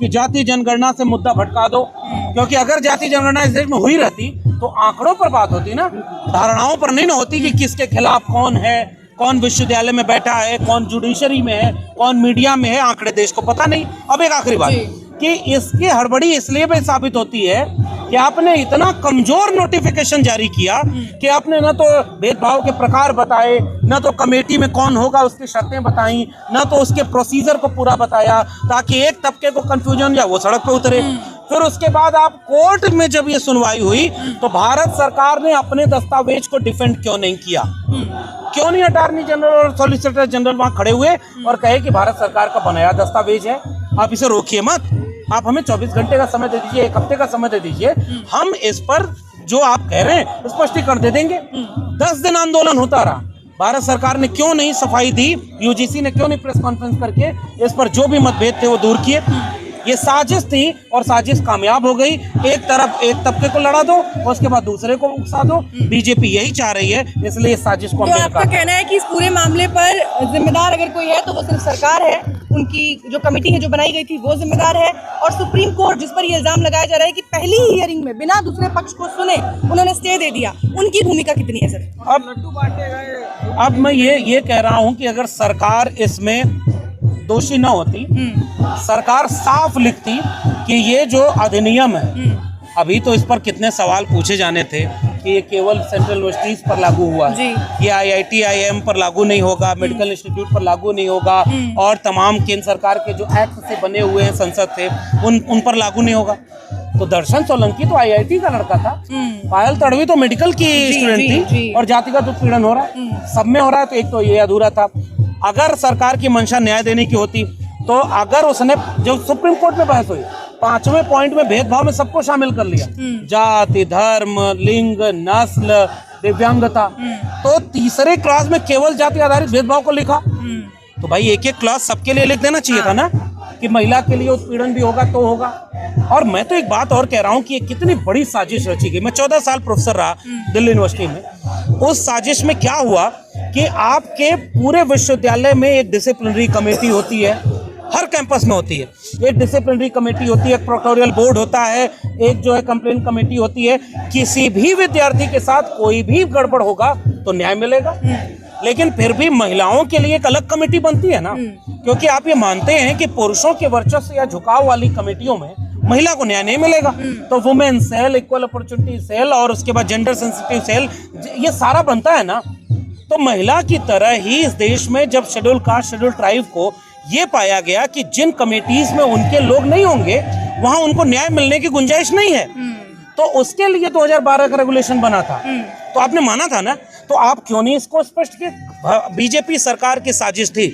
कि जाति जनगणना से मुद्दा भटका दो, क्योंकि अगर जाति जनगणना इस देश में हुई रहती तो आंकड़ों पर बात होती ना, धारणाओं पर नहीं ना होती कि किसके खिलाफ कौन है, कौन विश्वविद्यालय में बैठा है, कौन जुडिशरी में है, कौन मीडिया में है, आंकड़े देश को पता नहीं। अब एक आखिरी बात कि इसकी हड़बड़ी इसलिए भी साबित होती है कि आपने इतना कमजोर नोटिफिकेशन जारी किया कि आपने न तो भेदभाव के प्रकार बताए, न तो कमेटी में कौन होगा उसकी शर्तें बताई, न तो उसके प्रोसीजर को पूरा बताया ताकि एक तबके को कंफ्यूजन या वो सड़क पे उतरे। फिर उसके बाद आप कोर्ट में जब ये सुनवाई हुई तो भारत सरकार ने अपने दस्तावेज को डिफेंड क्यों नहीं किया? क्यों नहीं अटॉर्नी जनरल और सॉलिसिटर जनरल वहां खड़े हुए और कहे कि भारत सरकार का बनाया दस्तावेज है, आप इसे रोकिए मत, आप हमें 24 घंटे का समय दे दीजिए, एक हफ्ते का समय दे दीजिए, हम इस पर जो आप कह रहे हैं स्पष्टीकरण दे देंगे। 10 दिन आंदोलन होता रहा, भारत सरकार ने क्यों नहीं सफाई दी? यूजीसी ने क्यों नहीं प्रेस कॉन्फ्रेंस करके इस पर जो भी मतभेद थे वो दूर किए? ये साजिश थी और साजिश कामयाब हो गई। एक तरफ एक तबके को लड़ा दो और उसके बाद दूसरे को उकसा दो। बीजेपी यही चाह रही है, इसलिए इस साजिश को तो आपका कहना है कि इस पूरे मामले पर जिम्मेदार अगर कोई है तो वो सिर्फ सरकार है, उनकी जो कमेटी है जो बनाई गई थी वो जिम्मेदार है, और सुप्रीम कोर्ट जिस पर ये इल्जाम लगाया जा रहा है कि पहली ही हियरिंग में बिना दूसरे पक्ष को सुने उन्होंने स्टे दे दिया, उनकी भूमिका कितनी है सर? अब मैं ये कह रहा हूँ कि अगर सरकार इसमें दोषी न होती, सरकार साफ लिखती कि ये जो अधिनियम है, अभी तो इस पर कितने सवाल पूछे जाने थे कि ये केवल सेंट्रल यूनिवर्सिटीज पर लागू हुआ है, ये IIT IIM पर लागू नहीं होगा, मेडिकल इंस्टीट्यूट पर लागू नहीं होगा, और तमाम केंद्र सरकार के जो एक्ट से बने हुए हैं संसद थे उन पर लागू नहीं होगा। तो दर्शन सोलंकी तो IIT का लड़का था, पायल तड़वी तो मेडिकल की स्टूडेंट थी, और जातिगत उत्पीड़न हो रहा है, सब में हो रहा है, तो एक तो ये अधूरा था। अगर सरकार की मंशा न्याय देने की होती तो अगर उसने जो सुप्रीम कोर्ट में बहस हुई 5वें पॉइंट में भेदभाव में सबको शामिल कर लिया, जाति, धर्म, लिंग, नस्ल, दिव्यांगता, तो तीसरे क्लास में केवल जाति आधारित भेदभाव को लिखा, तो भाई एक एक क्लास सबके लिए लिख देना चाहिए था ना कि महिला के लिए उत्पीड़न भी होगा तो होगा। और मैं तो एक बात और कह रहा हूँ कि ये कितनी बड़ी साजिश रची गई। मैं 14 साल प्रोफेसर रहा दिल्ली यूनिवर्सिटी में। उस साजिश में क्या हुआ कि आपके पूरे विश्वविद्यालय में एक डिसिप्लिनरी कमेटी होती है, हर कैंपस में होती है, एक डिसिप्लिनरी कमेटी होती है, एक प्रोक्टोरियल बोर्ड होता है, एक जो है कंप्लेंट कमेटी होती है। किसी भी विद्यार्थी के साथ कोई भी गड़बड़ होगा तो न्याय मिलेगा, लेकिन फिर भी महिलाओं के लिए एक अलग कमेटी बनती है ना, क्योंकि आप ये मानते हैं कि पुरुषों के वर्चस्व या झुकाव वाली कमेटियों में महिला को न्याय नहीं मिलेगा। तो women cell, equal opportunity cell और उसके बाद जेंडर सेंसिटिव सेल, ये सारा बनता है ना। तो महिला की तरह ही इस देश में जब शेड्यूल कास्ट, शेड्यूल ट्राइब को ये पाया गया कि जिन कमेटीज में उनके लोग नहीं होंगे वहां उनको न्याय मिलने की गुंजाइश नहीं है, तो उसके लिए 2012 का रेगुलेशन बना था। तो आपने माना था ना, तो आप क्यों नहीं इसको स्पष्ट किए? बीजेपी सरकार की साजिश थी।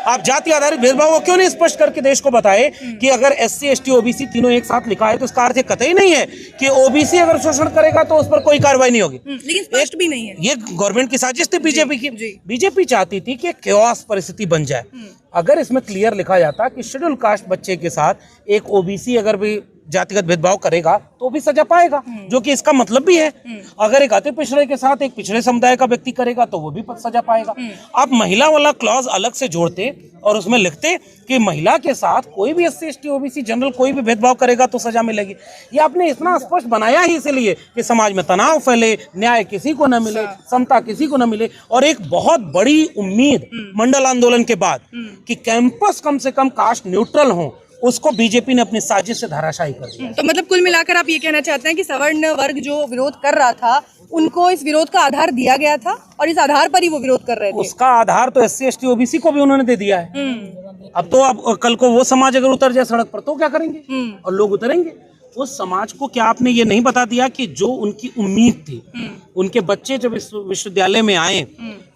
आप जाति आधारित भेदभाव को क्यों नहीं स्पष्ट करके देश को बताए कि अगर SC ST OBC तीनों एक साथ लिखा है तो इसका अर्थ कतई नहीं है कि OBC अगर शोषण करेगा तो उस पर कोई कार्रवाई नहीं होगी। लेकिन स्पष्ट भी नहीं है। ये गवर्नमेंट की साजिश थी बीजेपी की। बीजेपी चाहती थी कि केओस परिस्थिति बन जाए। अगर इसमें क्लियर लिखा जाता कि शेड्यूल कास्ट बच्चे के साथ एक OBC अगर भी जातिगत भेदभाव करेगा तो भी सजा पाएगा, जो कि इसका मतलब भी है। अगर एक अति पिछड़े के साथ एक पिछड़े समुदाय का व्यक्ति करेगा तो वो भी सजा पाएगा। आप महिला वाला क्लॉज अलग से जोड़ते और उसमें लिखते कि महिला के साथ कोई भी SC ST OBC जनरल कोई भी भेदभाव करेगा तो सजा मिलेगी। ये आपने इतना स्पष्ट बनाया ही इसलिए कि समाज में तनाव फैले, न्याय किसी को न मिले, समता किसी को न मिले। और एक बहुत बड़ी उम्मीद मंडल आंदोलन के बाद कि कैंपस कम से कम कास्ट न्यूट्रल हो, उसको बीजेपी ने अपनी साजिश से धराशायी कर दिया। तो मतलब कुल मिलाकर आप ये कहना चाहते हैं कि सवर्ण वर्ग जो विरोध कर रहा था उनको इस विरोध का आधार दिया गया था और इस आधार पर ही वो विरोध कर रहे थे। उसका आधार तो SC ST OBC को भी उन्होंने दे दिया है। अब कल को वो समाज अगर उतर जाए सड़क पर तो क्या करेंगे? और लोग उतरेंगे। उस समाज को क्या आपने ये नहीं बता दिया कि जो उनकी उम्मीद थी, उनके बच्चे जब इस विश्वविद्यालय में आए,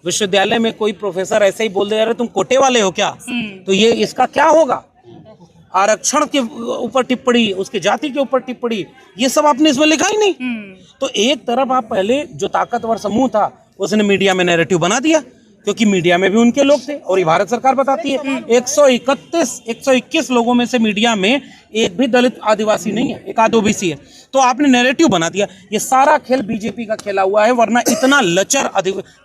विश्वविद्यालय में कोई प्रोफेसर ऐसे ही बोल दे रहे तुम कोटे वाले हो क्या, तो ये इसका क्या होगा? आरक्षण के ऊपर टिप्पणी, उसके जाति के ऊपर टिप्पणी, ये सब आपने इसमें लिखा ही नहीं। तो एक तरफ आप पहले जो ताकतवर समूह था उसने मीडिया में नैरेटिव बना दिया क्योंकि मीडिया में भी उनके लोग थे और ये भारत सरकार बताती है 121 लोगों में से मीडिया में एक भी दलित आदिवासी नहीं है, एक आध ओबीसी है। तो आपने नैरेटिव बना दिया। ये सारा खेल बीजेपी का खेला हुआ है, वरना इतना लचर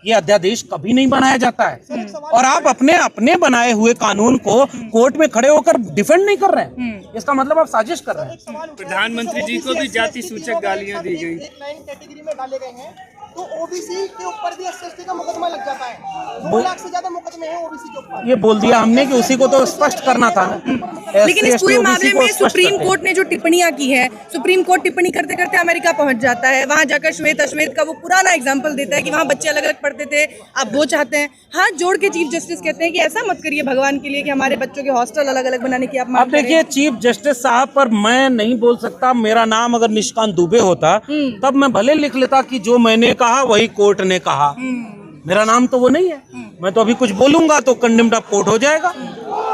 ये अध्यादेश कभी नहीं बनाया जाता है। और आप अपने बनाए हुए कानून को कोर्ट में खड़े होकर डिफेंड नहीं कर रहे हैं, इसका मतलब आप साजिश कर रहे हैं। प्रधानमंत्री जी को भी जाति सूचक गालियां दी गई। 9 कैटेगरी में डाले गए हैं, तो ओबीसी के ऊपर भी एससी का मुकदमा लग जाता है। 2 लाख से ज्यादा मुकदमे हैं ओबीसी के ऊपर। ये बोल दिया हमने कि उसी को तो स्पष्ट करना था ना। लेकिन इस पूरे मामले में सुप्रीम कोर्ट ने जो टिप्पणियां की है, सुप्रीम कोर्ट टिप्पणी करते करते अमेरिका पहुंच जाता है। वहां जाकर श्वेत अश्वेत का वो पुराना एग्जांपल देता है कि वहां बच्चे अलग अलग पढ़ते थे, अब वो चाहते हैं। हाथ जोड़ के चीफ जस्टिस कहते हैं कि ऐसा मत करिए भगवान के लिए कि हमारे बच्चों के हॉस्टल अलग अलग बनाने की आप मांग अब देखिए चीफ जस्टिस साहब पर मैं नहीं बोल सकता। मेरा नाम अगर निशिकांत दुबे होता तब मैं भले लिख लेता कि जो मैंने कहा वही कोर्ट ने कहा। मेरा नाम तो वो नहीं है, मैं तो अभी कुछ बोलूंगा तो कंडेम्ड ऑफ कोर्ट हो जाएगा।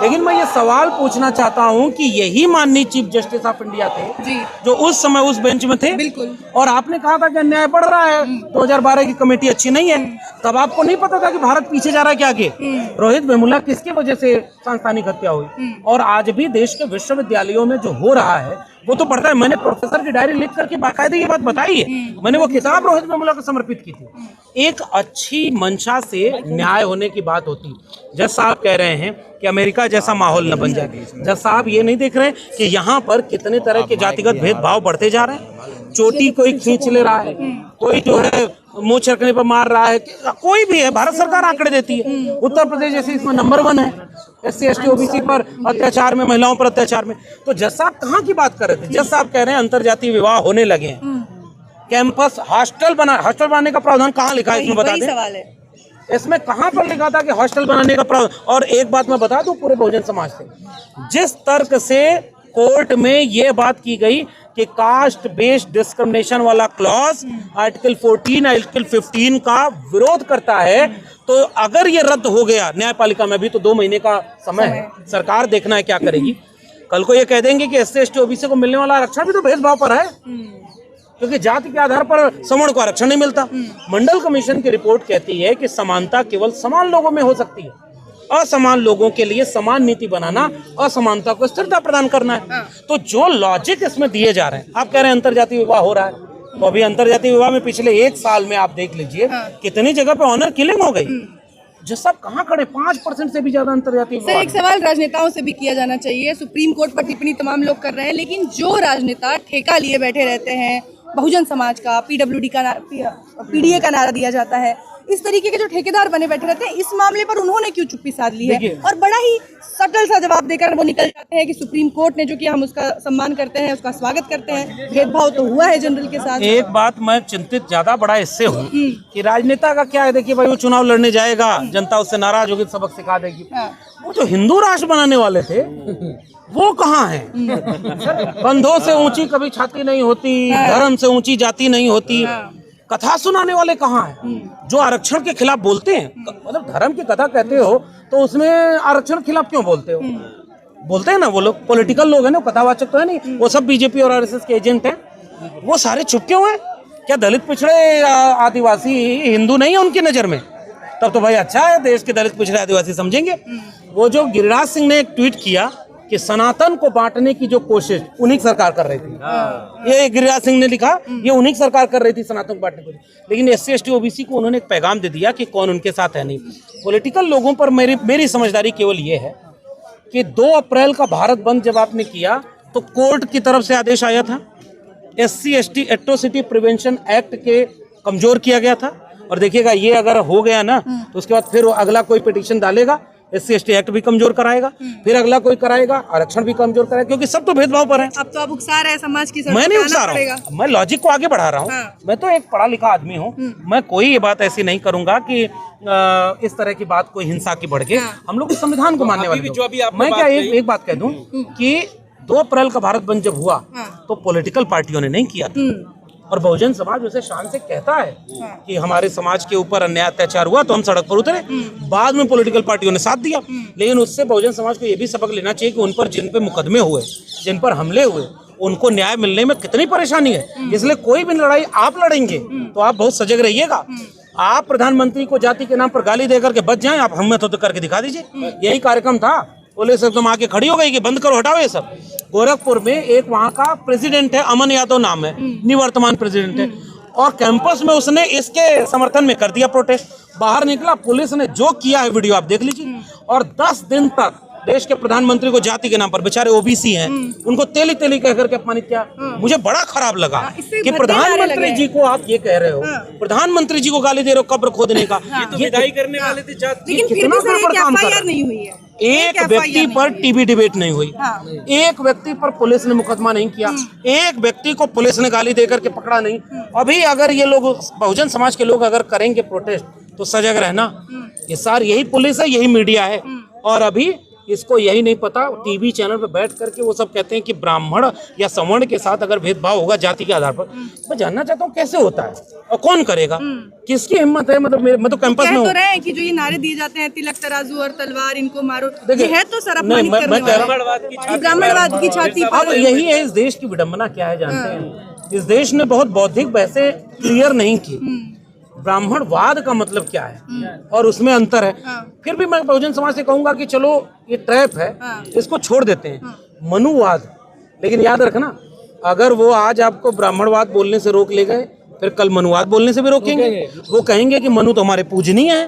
लेकिन मैं ये सवाल पूछना चाहता हूँ कि यही माननीय चीफ जस्टिस ऑफ इंडिया थे जी, जो उस समय उस बेंच में थे। बिल्कुल। और आपने कहा था कि अन्याय बढ़ रहा है, 2012 की कमेटी अच्छी नहीं है। तब आपको नहीं पता था कि भारत पीछे जा रहा है क्या आगे। रोहित वेमुला किसकी वजह से सांस्थानिक हत्या हुई, और आज भी देश के विश्वविद्यालयों में जो हो रहा है वो तो पढ़ता है। मैंने प्रोफेसर की डायरी लिख करके बाकायदे ये बात बताई है। मैंने वो किताब रोहित वेमुला को समर्पित की थी। एक अच्छी मंशा से न्याय होने की बात होती। जज साहब कह रहे हैं कि अमेरिका जैसा माहौल न बन जाए। जज साहब ये नहीं देख रहे कि यहाँ पर कितने तरह के जातिगत भेदभाव बढ़ते जा रहे हैं। चोटी कोई खींच ले रहा है, कोई जो है मुंह छरकने पर मार रहा है, कोई भी है। भारत सरकार आंकड़े देती है। उत्तर प्रदेश जैसे इसमें नंबर 1 है SC ST OBC पर अत्याचार में, महिलाओं पर अत्याचार में। तो जज साहब कहाँ की बात कर रहे थे? जज साहब कह रहे हैं अंतरजातीय विवाह होने लगे हैं। कैंपस हॉस्टल बनाने का प्रावधान कहाँ लिखा है इसमें बता दें। सवाल है इसमें कहाँ पर लिखा था कि हॉस्टल बनाने का प्रावधान। और एक बात मैं बता दूं पूरे बहुजन समाज से, जिस तर्क से कोर्ट में ये बात की गई कि कास्ट बेस्ड डिस्क्रिमिनेशन वाला क्लॉज आर्टिकल 14 आर्टिकल 15 का विरोध करता है, तो अगर ये रद्द हो गया न्यायपालिका में भी तो 2 महीने का समय है। सरकार देखना है क्या करेगी। कल को ये कह देंगे कि SC ST OBC को मिलने वाला आरक्षण भी तो भेदभाव पर है, क्योंकि जाति के आधार पर सवर्ण को आरक्षण नहीं मिलता। मंडल कमीशन की रिपोर्ट कहती है कि समानता केवल समान लोगों में हो सकती है। असमान लोगों के लिए समान नीति बनाना, असमानता को स्थिरता प्रदान करना है। तो जो लॉजिक इसमें दिए जा रहे हैं, आप कह रहे हैं अंतरजातीय विवाह हो रहा है, तो अभी अंतरजातीय विवाह में पिछले 1 साल में आप देख लीजिए कितनी जगह पे ऑनर किलिंग हो गई। जो सब कहाँ खड़े, 5% से भी ज्यादा अंतरजातीय सर, एक सवाल राजनेताओं से भी किया जाना चाहिए। सुप्रीम कोर्ट पर टिप्पणी तमाम लोग कर रहे हैं, लेकिन जो राजनेता ठेका लिए बैठे रहते हैं, बहुजन समाज का, PWD का, PDA का नारा दिया जाता है, इस तरीके के जो ठेकेदार बने बैठे रहते हैं, इस मामले पर उन्होंने क्यों चुप्पी साध ली है? और बड़ा ही सटल सा जवाब देकर वो निकल जाते हैं कि सुप्रीम कोर्ट ने जो किया हम उसका सम्मान करते हैं, उसका स्वागत करते हैं, भेदभाव तो हुआ है जनरल के साथ। एक बात मैं चिंतित ज्यादा बड़ा इससे हूँ कि राजनेता का क्या है। देखिए भाई, वो चुनाव लड़ने जाएगा, जनता उससे नाराज होगी, सबक सिखा देगी। वो जो हिंदू राष्ट्र बनाने वाले थे वो कहाँ है? कंधों से ऊंची कभी छाती नहीं होती, धर्म से ऊंची जाति नहीं होती। कथा सुनाने वाले कहाँ हैं जो आरक्षण के खिलाफ बोलते हैं? मतलब धर्म की कथा कहते हो तो उसमें आरक्षण के खिलाफ क्यों बोलते हो? बोलते हैं ना वो लोग, पॉलिटिकल लोग हैं ना, कथावाचक तो है नहीं, वो सब बीजेपी और RSS के एजेंट हैं। वो सारे चुप क्यों हैं? क्या दलित पिछड़े आदिवासी हिंदू नहीं है उनकी नजर में? तब तो भाई अच्छा है, देश के दलित पिछड़े आदिवासी समझेंगे। वो जो गिरिराज सिंह ने एक ट्वीट किया कि सनातन को बांटने की जो कोशिश उन्हीं की सरकार कर रही थी, ये गिरिराज सिंह ने लिखा, ये उन्हीं की सरकार कर रही थी सनातन को बांटने की। लेकिन SC ST OBC को उन्होंने एक पैगाम दे दिया कि कौन उनके साथ है नहीं। पॉलिटिकल लोगों पर मेरी समझदारी केवल ये है कि 2 अप्रैल का भारत बंद जब आपने किया तो कोर्ट की तरफ से आदेश आया था, SC ST atrocity prevention act के कमजोर किया गया था। और देखिएगा ये अगर हो गया ना तो उसके बाद फिर अगला कोई पिटीशन डालेगा, SC ST एक्ट भी कमजोर कराएगा, फिर अगला कोई कराएगा, आरक्षण भी कमजोर कराएगा, क्योंकि सब तो भेदभाव पर है। अब तो आप उकसा रहे हैं समाज की। मैं नहीं उकसा रहा हूँ, मैं लॉजिक को आगे बढ़ा रहा हूँ। मैं तो एक पढ़ा लिखा आदमी हूँ। मैं कोई ये बात ऐसी नहीं करूंगा कि इस तरह की बात कोई हिंसा की बढ़ के। हम लोग संविधान को मानने वाले लोग। मैं क्या एक बात कह दूं कि 2 अप्रैल का भारत बंद जब हुआ तो पॉलिटिकल पार्टियों ने नहीं किया था, और बहुजन समाज उसे शान से कहता है कि हमारे समाज के ऊपर अन्याय अत्याचार हुआ तो हम सड़क पर उतरे। बाद में पॉलिटिकल पार्टियों ने साथ दिया, लेकिन उससे बहुजन समाज को यह भी सबक लेना चाहिए कि उन पर जिन पे मुकदमे हुए, जिन पर हमले हुए, उनको न्याय मिलने में कितनी परेशानी है। इसलिए कोई भी लड़ाई आप लड़ेंगे तो आप बहुत सजग रहिएगा। आप प्रधानमंत्री को जाति के नाम पर गाली देकर के बच जाएं, आप हिम्मत हो तो करके दिखा दीजिए। यही कार्यक्रम था। पुलिस एकदम आके खड़ी हो गई कि बंद करो, हटाओ ये सब। गोरखपुर में एक वहाँ का प्रेसिडेंट है, अमन यादव नाम है, निवर्तमान प्रेसिडेंट है, और कैंपस में उसने इसके समर्थन में कर दिया प्रोटेस्ट। बाहर निकला, पुलिस ने जो किया है वीडियो आप देख लीजिए। और 10 दिन तक देश के प्रधानमंत्री को जाति के नाम पर, बेचारे ओबीसी हैं, उनको तेली तेली कह करके अपमानित किया। मुझे बड़ा खराब लगा कि प्रधानमंत्री जी को आप ये कह रहे हो, प्रधानमंत्री जी को गाली दे रहे हो कब्र खोदने का। ये विदाई करने वाले थे जाति। लेकिन फिर भी सर एक एफआईआर नहीं हुई है। एक व्यक्ति पर टीवी डिबेट नहीं हुई, एक व्यक्ति पर पुलिस ने मुकदमा नहीं किया, एक व्यक्ति को पुलिस ने गाली देकर के पकड़ा नहीं। अभी अगर ये लोग बहुजन समाज के लोग अगर करेंगे प्रोटेस्ट तो सजग रहना, ये सारी यही पुलिस है, यही मीडिया है। और अभी इसको यही नहीं पता, टीवी चैनल पे बैठ करके वो सब कहते हैं कि ब्राह्मण या सवर्ण के साथ अगर भेदभाव होगा जाति के आधार पर। मैं जानना चाहता हूँ कैसे होता है और कौन करेगा, किसकी हिम्मत है। मतलब मैं तो कैंपस में हूँ। कह तो रहे हैं कि जो ये नारे दिए जाते हैं तिलक तराजू और तलवार इनको मारो, ये है तो सर अपमानित करने वाला, ब्राह्मणवाद की छाती पर। अब यही है इस देश की विडंबना क्या है जानते हैं, इस देश ने बहुत बौद्धिक बहसें क्लियर नहीं की। ब्राह्मणवाद का मतलब क्या है और उसमें अंतर है। फिर भी मैं बहुजन समाज से कहूंगा कि चलो ये ट्रैप है, इसको छोड़ देते हैं। मनुवाद, लेकिन याद रखना, अगर वो आज आपको ब्राह्मणवाद बोलने से रोक ले गए, फिर कल मनुवाद बोलने से भी रोकेंगे। वो कहेंगे कि मनु तो हमारे पूजनीय है,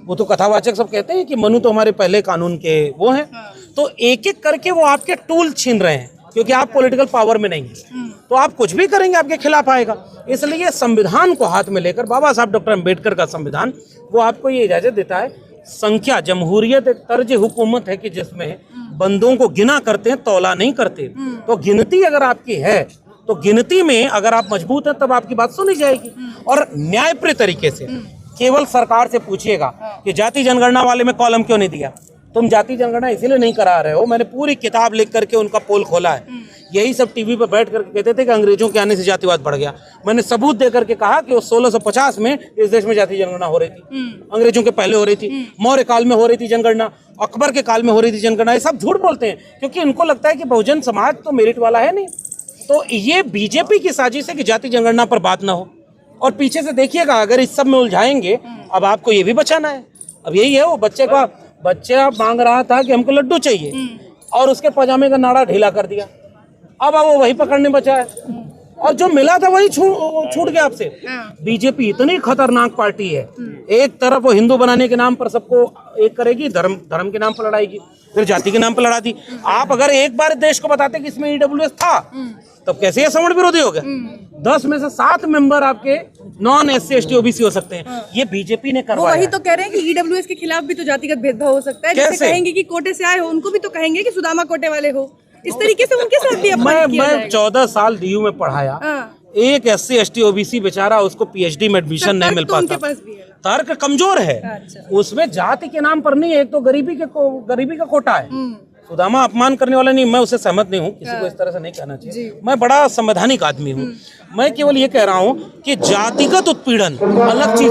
वो तो कथावाचक सब कहते हैं कि मनु तो हमारे पहले कानून के वो हैं। तो एक एक करके वो आपके टूल छीन रहे हैं, क्योंकि आप पॉलिटिकल पावर में नहीं हैं, तो आप कुछ भी करेंगे आपके खिलाफ आएगा। इसलिए संविधान को हाथ में लेकर, बाबा साहब डॉक्टर अम्बेडकर का संविधान, वो आपको ये इजाजत देता है। संख्या, जमहूरियत एक तर्ज हुकूमत है कि जिसमें बंदों को गिना करते हैं, तौला नहीं करते। तो गिनती अगर आपकी है तो गिनती में अगर आप मजबूत हैं तब आपकी बात सुनी जाएगी। और न्यायप्रिय तरीके से केवल सरकार से पूछिएगा कि जाति जनगणना वाले में कॉलम क्यों नहीं दिया, तुम जाति जनगणना इसीलिए नहीं करा रहे हो। मैंने पूरी किताब लिख करके उनका पोल खोला है। यही सब टीवी पर बैठ करके कहते थे कि अंग्रेजों के आने से जातिवाद बढ़ गया। मैंने सबूत दे करके कहा कि वो 1650 में इस देश में जाति जनगणना हो रही थी, अंग्रेजों के पहले हो रही थी, मौर्य काल में हो रही थी जनगणना, अकबर के काल में हो रही थी जनगणना। ये सब झूठ बोलते हैं क्योंकि उनको लगता है कि बहुजन समाज तो मेरिट वाला है नहीं। तो ये बीजेपी की साजिश है कि जाति जनगणना पर बात ना हो। और पीछे से देखिएगा, अगर इस सब में उलझाएंगे, अब आपको ये भी बचाना है। अब यही है, वो बच्चा मांग रहा था कि हमको लड्डू चाहिए और उसके पजामे का नाड़ा ढीला कर दिया, अब वो वही पकड़ने बचा है और जो मिला था वही छूट गया आपसे। बीजेपी इतनी खतरनाक पार्टी है, एक तरफ वो हिंदू बनाने के नाम पर सबको एक करेगी, धर्म के नाम पर लड़ाएगी, फिर जाति के नाम पर लड़ाती। आप अगर एक बार देश को बताते कि इसमें ईडब्ल्यूएस था, तब कैसे ये सवर्ण विरोधी हो गए। 10 में से 7 मेंबर आपके नॉन SC ST OBC हो सकते हैं। ये बीजेपी ने करवाया। वही तो कह रहे हैं कि ईडब्ल्यूएस के खिलाफ भी तो जातिगत भेदभाव हो सकता है। जैसे कहेंगे कि कोटे से आए हो, उनको भी तो कहेंगे कि सुदामा कोटे वाले हो। इस तरीके से उनके साथ भी मैं 14 साल DU में पढ़ाया। एक SC ST OBC बेचारा, उसको PhD में एडमिशन नहीं मिल पाता। तर्क कमजोर है। उसमें जाति के नाम पर नहीं है, एक तो गरीबी का कोटा है। सुदामा अपमान करने वाला नहीं, मैं उससे सहमत नहीं हूँ, किसी को इस तरह से नहीं कहना चाहिए। मैं बड़ा संवैधानिक आदमी हूँ। मैं केवल ये कह रहा हूँ कि जातिगत उत्पीड़न अलग चीज